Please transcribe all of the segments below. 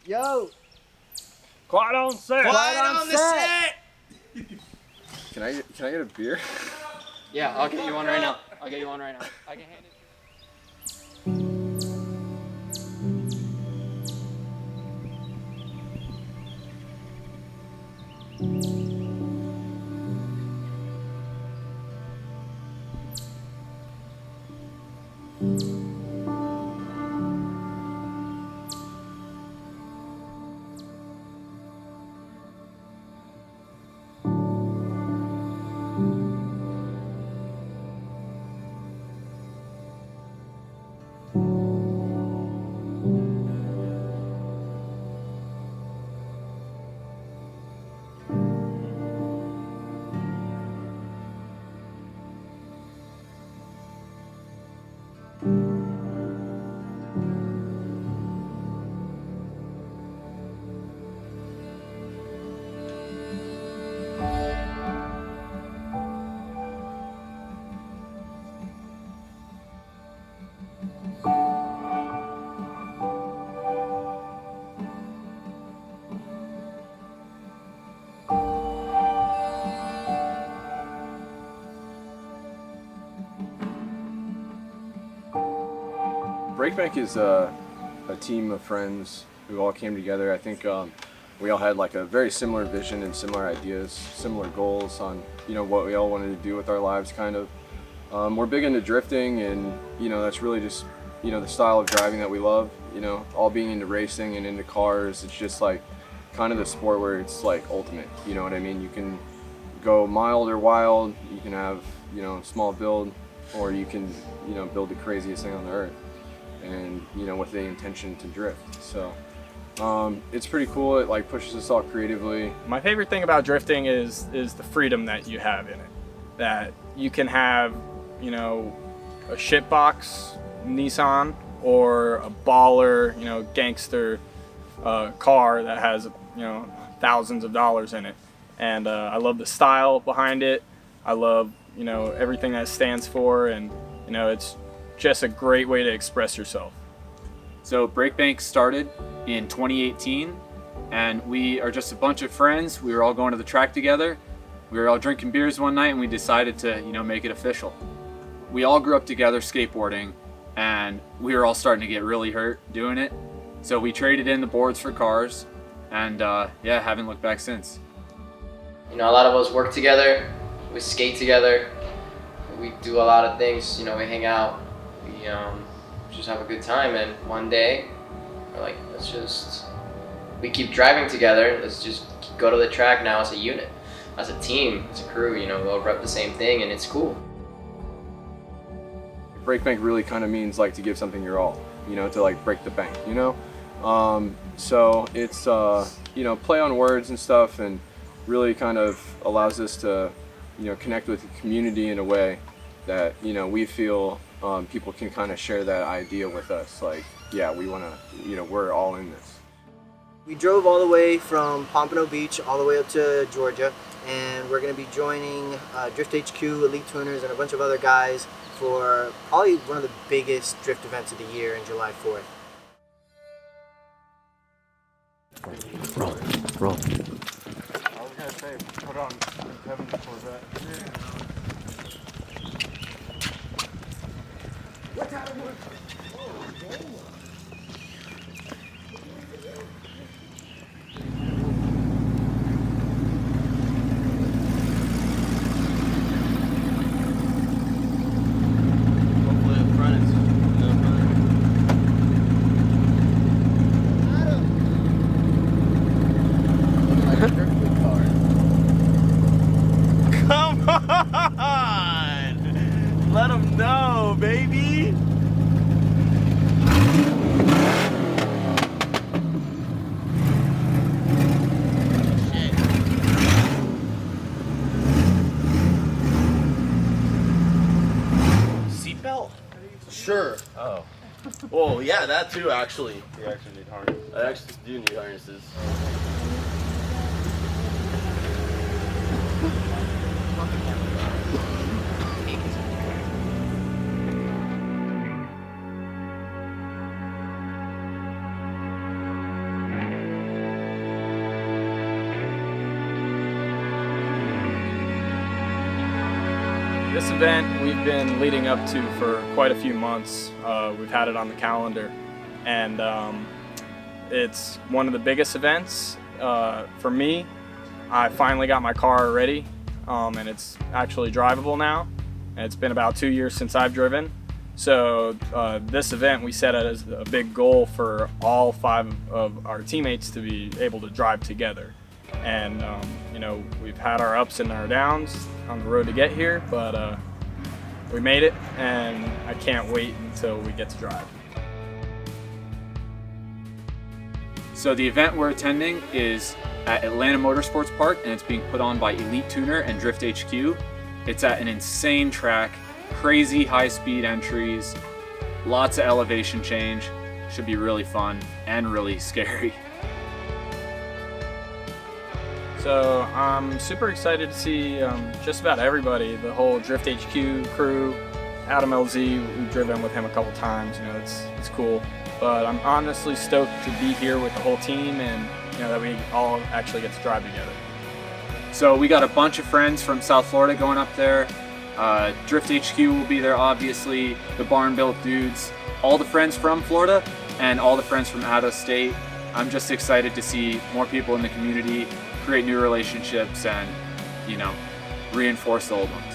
Yo! Quiet on set! Quiet on the set! Can I get a beer? Yeah, I'll get you one right now. I can hand it. Breakbank is a team of friends who all came together. I think we all had like a very similar vision and similar ideas, similar goals on what we all wanted to do with our lives. Kind of, we're big into drifting, and that's really just the style of driving that we love. All being into racing and into cars. It's just like kind of the sport where it's like ultimate. You know what I mean? You can go mild or wild. You can have small build, or you can build the craziest thing on the earth. And with the intention to drift. So it's pretty cool. It like pushes us all creatively. My favorite thing about drifting is the freedom that you have in it. That you can have a shitbox Nissan or a baller gangster car that has thousands of dollars in it. And I love the style behind it. I love everything that it stands for, and it's just a great way to express yourself. So Breakbank started in 2018, and we are just a bunch of friends. We were all going to the track together. We were all drinking beers one night, and we decided to make it official. We all grew up together skateboarding, and we were all starting to get really hurt doing it. So we traded in the boards for cars, and haven't looked back since. A lot of us work together, we skate together, we do a lot of things, we hang out. We just have a good time, and one day we're like, we keep driving together, let's just go to the track now as a unit, as a team, as a crew, we all rep the same thing, and it's cool. Breakbank really kind of means like to give something your all, to like break the bank, so it's play on words and stuff, and really kind of allows us to connect with the community in a way that we feel people can kind of share that idea with us. Like, yeah, we want to, we're all in this. We drove all the way from Pompano Beach all the way up to Georgia, and we're going to be joining Drift HQ, Elite Tuners, and a bunch of other guys for probably one of the biggest drift events of the year in July 4th. Roll. I was gonna say, put on Kevin's Corvette. Come on! Let them know, baby! Seatbelt? Sure. Oh. Well, yeah, that too, actually. You actually need harness. I actually do need harnesses. This event we've been leading up to for quite a few months. We've had it on the calendar, and it's one of the biggest events for me. I finally got my car ready, and it's actually drivable now. And it's been about 2 years since I've driven. So this event we set as a big goal for all 5 of our teammates to be able to drive together. And you know, we've had our ups and our downs on the road to get here, but we made it, and I can't wait until we get to drive. So the event we're attending is at Atlanta Motorsports Park, and it's being put on by Elite Tuner and Drift HQ. It's at an insane track, crazy high-speed entries, lots of elevation change. Should be really fun and really scary. So I'm super excited to see just about everybody, the whole Drift HQ crew. Adam LZ, we've driven with him a couple times, you know, it's cool. But I'm honestly stoked to be here with the whole team, and you know, that we all actually get to drive together. So we got a bunch of friends from South Florida going up there. Drift HQ will be there, obviously, the Barn Built dudes, all the friends from Florida, and all the friends from out of state. I'm just excited to see more people in the community, create new relationships, and, you know, reinforce the old ones.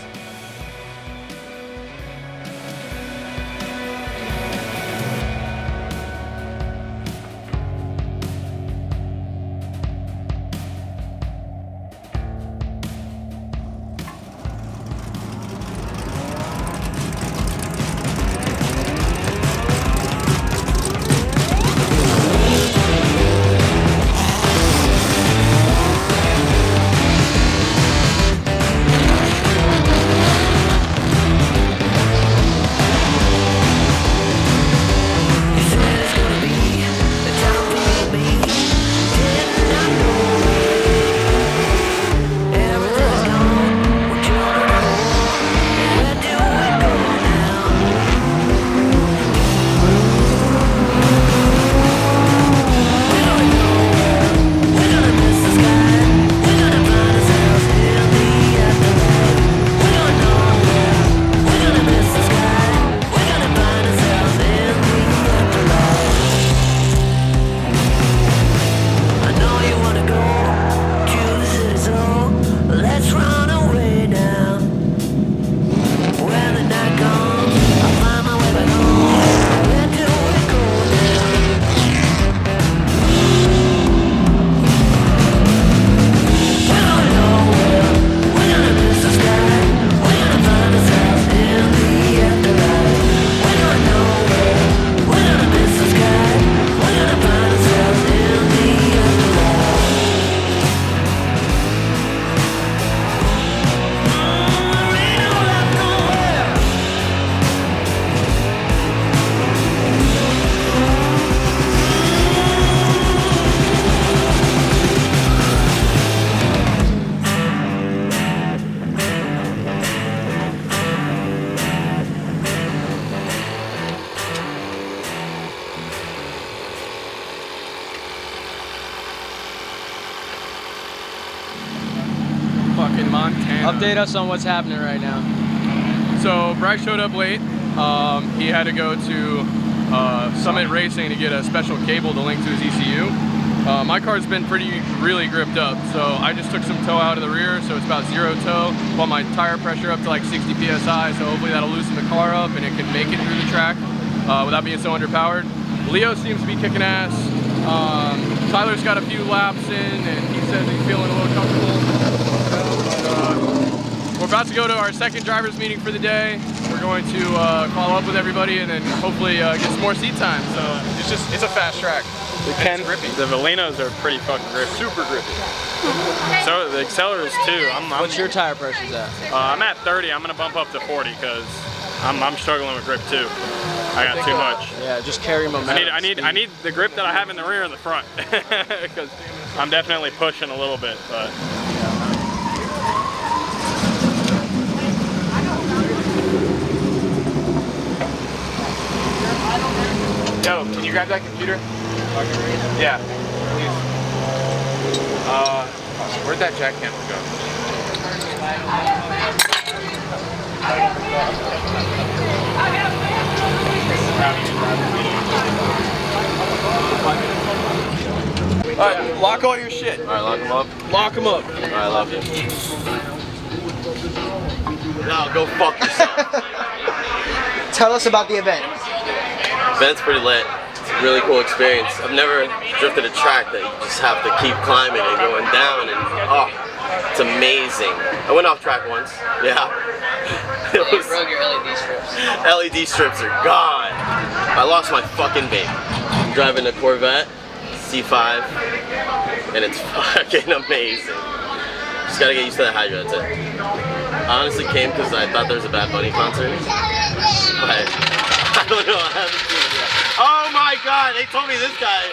Fucking Montana. Update us on what's happening right now. So Bryce showed up late. He had to go to Summit Racing to get a special cable to link to his ECU. My car's been really gripped up, so I just took some tow out of the rear, so it's about 0 tow. Brought my tire pressure up to like 60 PSI, so hopefully that'll loosen the car up and it can make it through the track without being so underpowered. Leo seems to be kicking ass. Tyler's got a few laps in, and he says he's feeling a little comfortable. We're about to go to our second driver's meeting for the day. We're going to follow up with everybody and then hopefully get some more seat time. So it's a fast track. The Velinos are pretty fucking grippy. Super grippy. So the accelerators too. What's your tire pressures at? I'm at 30. I'm gonna bump up to 40 because I'm struggling with grip too. I got too much. Yeah, just carry momentum. I need the grip that I have in the rear and the front because I'm definitely pushing a little bit, but. Yo, can you grab that computer? Yeah, please. Where'd that jack handle go? Alright, lock all your shit. Alright, lock them up. Lock them up. Alright, I love you. Now go fuck yourself. Tell us about the event. Event's pretty lit. It's a really cool experience. I've never drifted a track that you just have to keep climbing and going down, and oh, it's amazing. I went off track once. Yeah. You broke your LED strips. LED strips are gone. I lost my fucking vape. I'm driving a Corvette C5 and it's fucking amazing. Just gotta get used to the hydro, that's it. I honestly came because I thought there was a Bad Bunny concert. But I don't know, I haven't seen it yet. Oh my god, they told me this guy.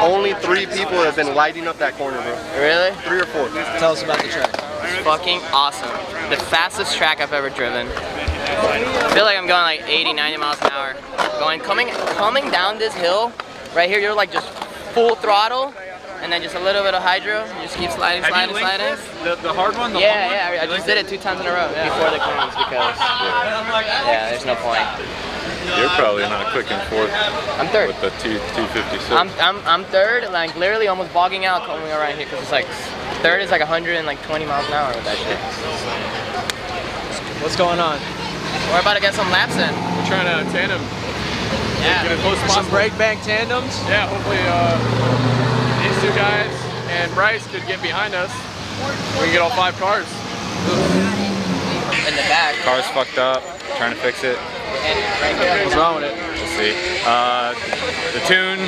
Only 3 people have been lighting up that corner, bro. Really? 3 or 4. Tell us about the track. It's fucking awesome. The fastest track I've ever driven. I feel like I'm going like 80, 90 miles an hour. Coming down this hill, right here, you're like just full throttle, and then just a little bit of hydro. You just keep sliding. The hard one? Yeah, I just did it 2 times in a row before the cones because, yeah, there's no point. You're probably not quick in 4th I'm 3rd. with the 256. I'm 3rd, like literally almost bogging out coming around here because it's like 3rd is like 120 miles an hour with that shit. What's going on? We're about to get some laps in. We're trying to tandem. Yeah. Get as close as Some possible. breakbank tandems? Yeah, hopefully these 2 guys and Bryce could get behind us. We can get all 5 cars. In the back. Car's fucked up, trying to fix it. What's wrong with it? We'll see. The tune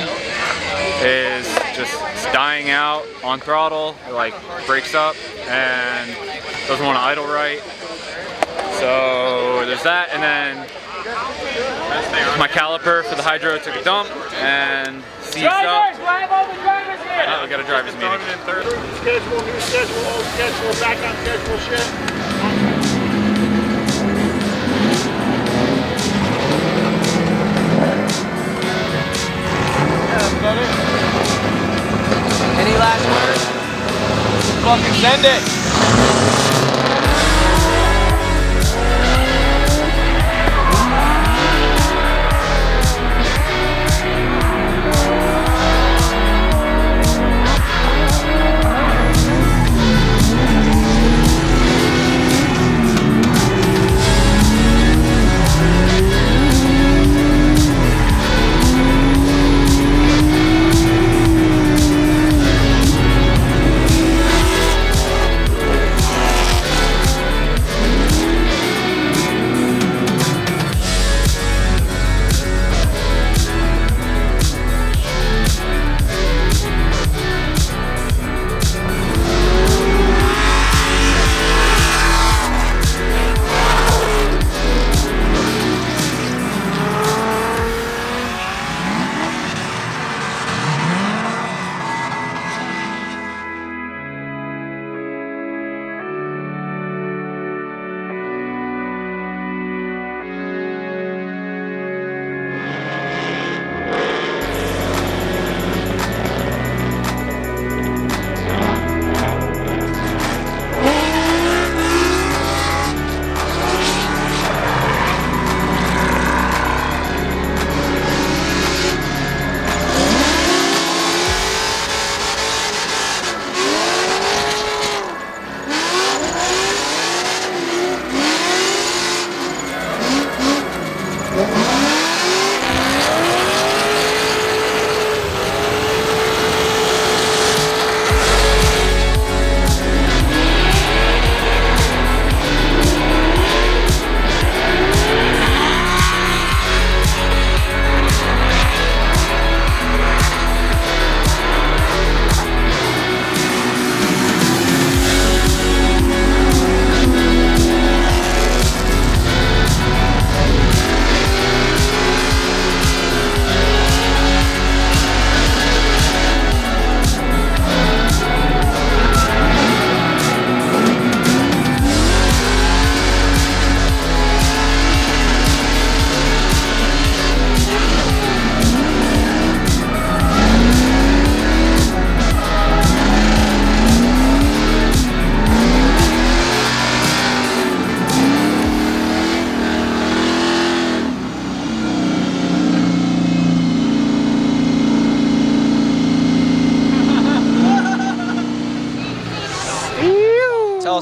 is just dying out on throttle. It like breaks up and doesn't want to idle right. So there's that, and then my caliper for the hydro took a dump and seized up. Oh, we got a driver's meeting. Schedule, new schedule, old schedule, back on schedule shit. Any last words? Fucking send it!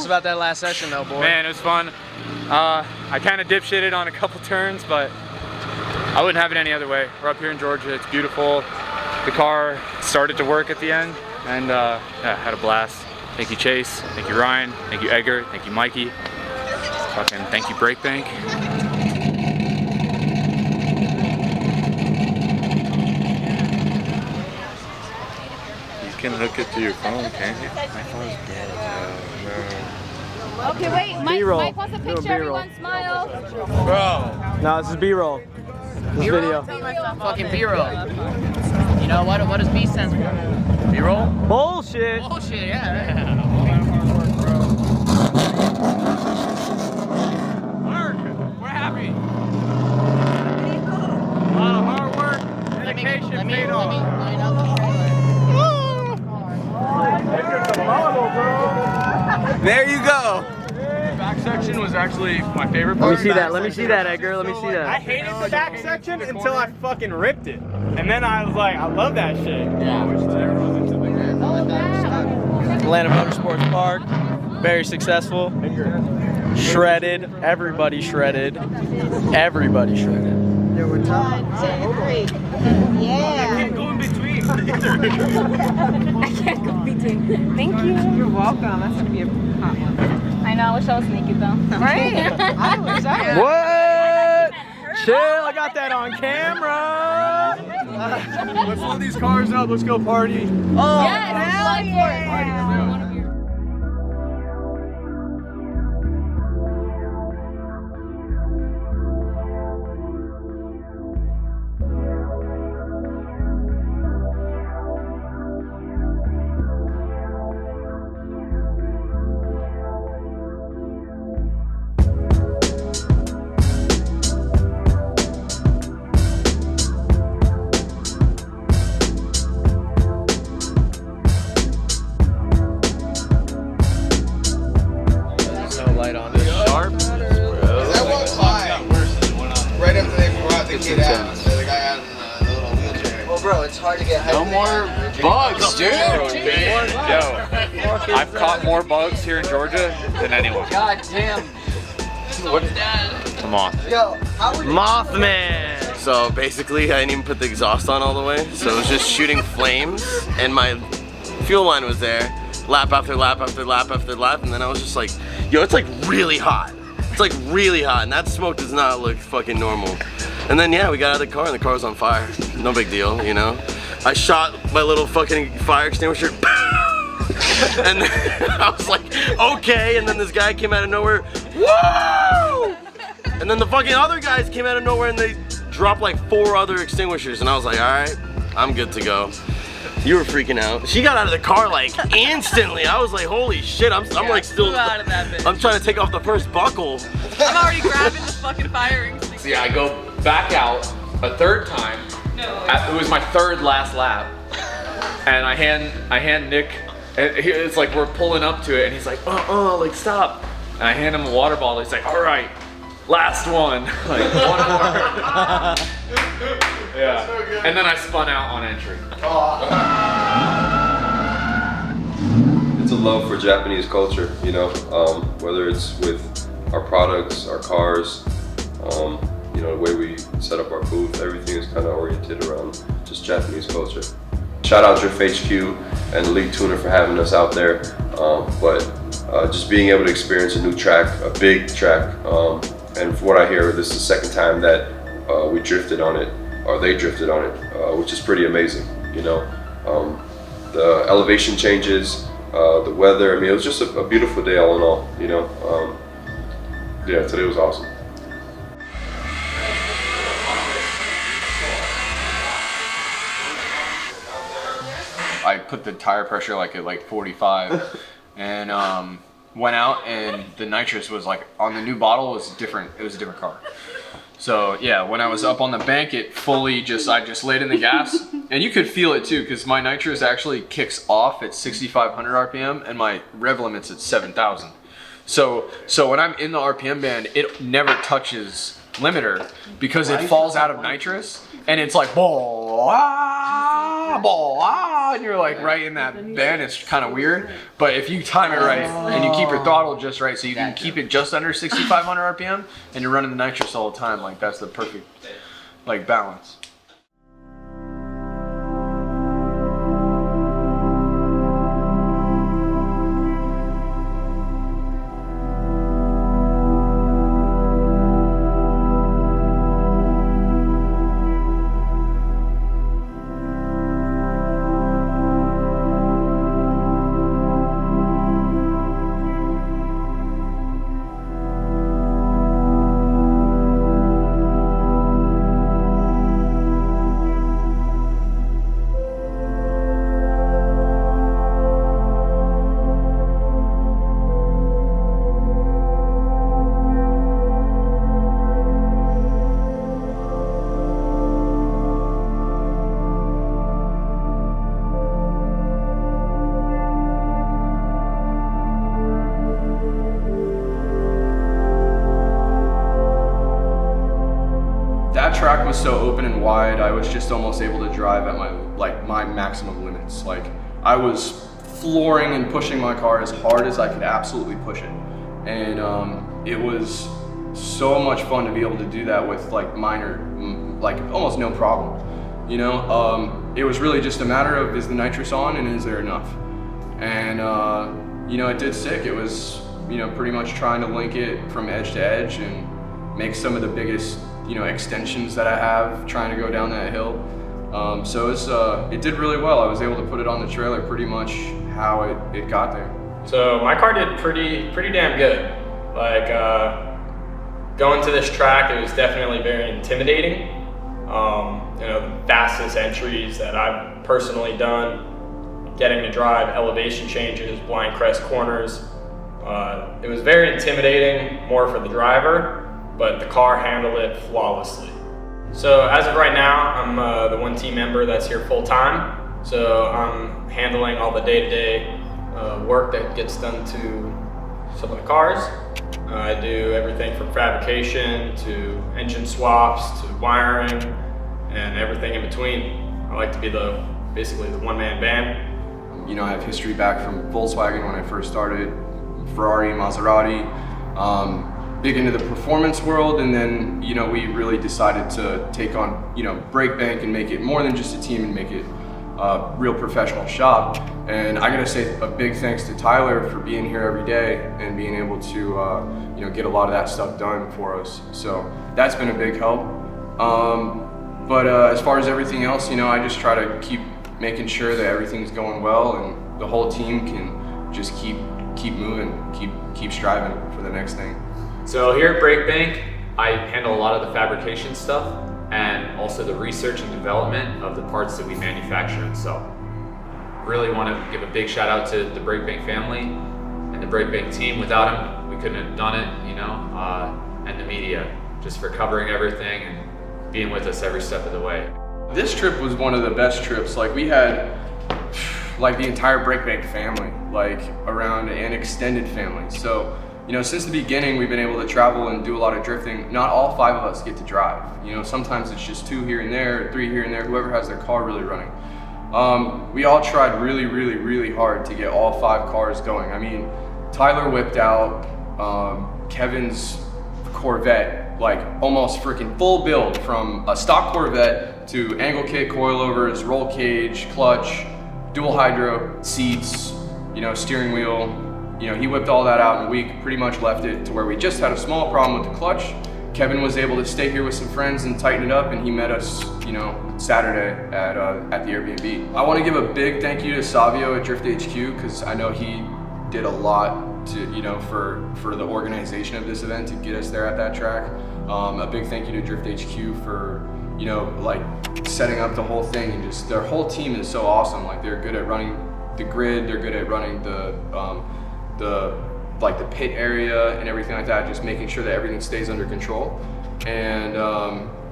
about that last session though, boy. Man, it was fun. I kind of dipshitted on a couple turns, but I wouldn't have it any other way. We're up here in Georgia, it's beautiful. The car started to work at the end, and yeah, had a blast. Thank you, Chase. Thank you, Ryan. Thank you, Edgar. Thank you, Mikey. Fucking thank you, Breakbank. You can hook it to your phone, can't you? My phone's dead. Okay, wait. Mike wants a picture. Everyone smile. Bro. No, this is B-roll. This video. Fucking B-roll. You know what does B stand for? B-roll? Bullshit. Bullshit, yeah. Work. We're happy. A lot of hard work, dedication, paid off. There you go. The back section was actually my favorite part. Let me see that. Let me see that, Edgar. Let me see that. I hated the back section until I fucking ripped it. And then I was like, I love that shit. Atlanta Motorsports Park. Very successful. Shredded. Everybody shredded. Everybody shredded. There were times. 1, 2, 3. Yeah. I can't go in between. I can't go between. Thank you. You're welcome. That's gonna be a hot one. I know. I wish I was naked though. Right? I wish I was. What? Chill. I got that on camera. Let's load these cars up. Let's go party. Oh, yes. Hell yeah. Right after they brought the kid out, the guy out in the little wheelchair. Well, bro, it's hard to get No more bugs, dude. Yo, I've caught more bugs here in Georgia than anyone. God damn. What? Come on. Yo, how would Mothman. So basically, I didn't even put the exhaust on all the way, so it was just shooting flames, and my fuel line was there, lap after lap after lap after lap, and then I was just like, yo, it's like really hot. It's like really hot, and that smoke does not look fucking normal. And then yeah, we got out of the car, and the car was on fire. No big deal, you know? I shot my little fucking fire extinguisher, and then I was like, okay, and then this guy came out of nowhere, whoa! And then the fucking other guys came out of nowhere and they dropped like 4 other extinguishers, and I was like, all right, I'm good to go. You were freaking out. She got out of the car like instantly. I was like, holy shit, I'm like still, out of that bitch. I'm trying to take off the first buckle. I'm already grabbing the fucking fire extinguisher. So yeah, I go back out a third time. It was my third last lap, and I hand Nick. And it's like we're pulling up to it, and he's like, like stop. And I hand him a water bottle. He's like, all right, last one, like 1 more. Yeah. So and then I spun out on entry. It's a love for Japanese culture, you know, whether it's with our products, our cars, you know, the way we set up our booth, everything is kind of oriented around just Japanese culture. Shout out Drift HQ and Elite Tuner for having us out there, but just being able to experience a new track, a big track, and from what I hear, this is the second time that we drifted on it, or they drifted on it, which is pretty amazing, you know. The elevation changes, the weather, I mean, it was just a beautiful day all in all, you know. Yeah, today was awesome. I put the tire pressure like at like 45 and went out, and the nitrous was like on the new bottle was different. It was a different car. So yeah, when I was up on the bank, it fully I just laid in the gas, and you could feel it too, because my nitrous actually kicks off at 6,500 RPM and my rev limit's at 7,000. So when I'm in the RPM band, it never touches limiter because it falls out of nitrous, and it's like, my ball, and you're like right in that bend. It's kind of weird. But if you time it right and you keep your throttle just right, so you can keep it just under 6,500 RPM, and you're running the nitrous all the time, like that's the perfect like balance. That track was so open and wide, I was just almost able to drive at my maximum limits. Like, I was flooring and pushing my car as hard as I could absolutely push it. And it was so much fun to be able to do that with like almost no problem. You know, it was really just a matter of, is the nitrous on and is there enough? And you know, it did sick. It was, you know, pretty much trying to link it from edge to edge and make some of the biggest, you know, extensions that I have trying to go down that hill. So it did really well. I was able to put it on the trailer pretty much how it got there. So my car did pretty damn good. Like going to this track, it was definitely very intimidating. You know, the fastest entries that I've personally done, getting to drive elevation changes, blind crest corners. It was very intimidating, more for the driver, but the car handled it flawlessly. So as of right now, I'm the one team member that's here full time. So I'm handling all the day-to-day work that gets done to some of the cars. I do everything from fabrication to engine swaps to wiring and everything in between. I like to be basically the one-man band. You know, I have history back from Volkswagen when I first started, Ferrari, Maserati. Big into the performance world, and then, you know, we really decided to take on, you know, Breakbank and make it more than just a team and make it a real professional shop. And I gotta say a big thanks to Tyler for being here every day and being able to, you know, get a lot of that stuff done for us. So that's been a big help. But as far as everything else, you know, I just try to keep making sure that everything's going well and the whole team can just keep moving, keep striving for the next thing. So here at Breakbank, I handle a lot of the fabrication stuff and also the research and development of the parts that we manufacture and sell. Really want to give a big shout out to the Breakbank family and the Breakbank team. Without them, we couldn't have done it, you know, and the media, just for covering everything and being with us every step of the way. This trip was one of the best trips. Like, we had like the entire Breakbank family, like around an extended family. So, you know, since the beginning, we've been able to travel and do a lot of drifting. Not all 5 of us get to drive. You know, sometimes it's just 2 here and there, 3 here and there, whoever has their car really running. We all tried really hard to get all 5 cars going. I mean, Tyler whipped out Kevin's Corvette, like almost freaking full build, from a stock Corvette to angle kit, coilovers, roll cage, clutch, dual hydro, seats, you know, steering wheel. You know, he whipped all that out in a week, pretty much left it to where we just had a small problem with the clutch. Kevin was able to stay here with some friends and tighten it up, and he met us, you know, Saturday at the Airbnb. I want to give a big thank you to Savio at Drift HQ, because I know he did a lot to, you know, for the organization of this event to get us there at that track. A big thank you to Drift HQ for, you know, like setting up the whole thing, and just their whole team is so awesome. Like, they're good at running the grid, they're good at running the pit area and everything like that, just making sure that everything stays under control. And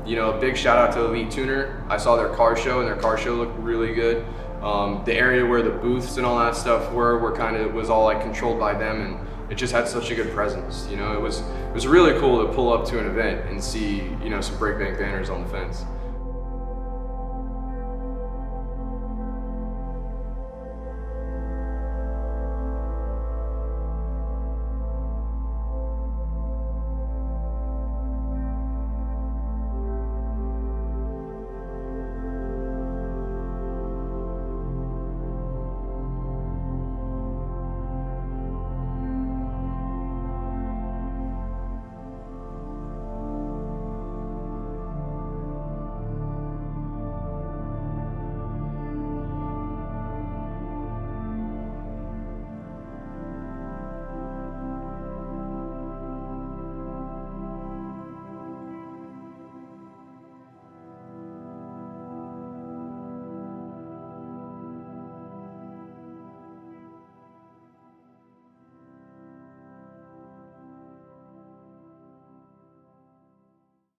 you know, a big shout out to Elite Tuner. I saw their car show, and their car show looked really good. The area where the booths and all that stuff was all like controlled by them, and it just had such a good presence. You know, it was really cool to pull up to an event and see, you know, some Breakbank banners on the fence.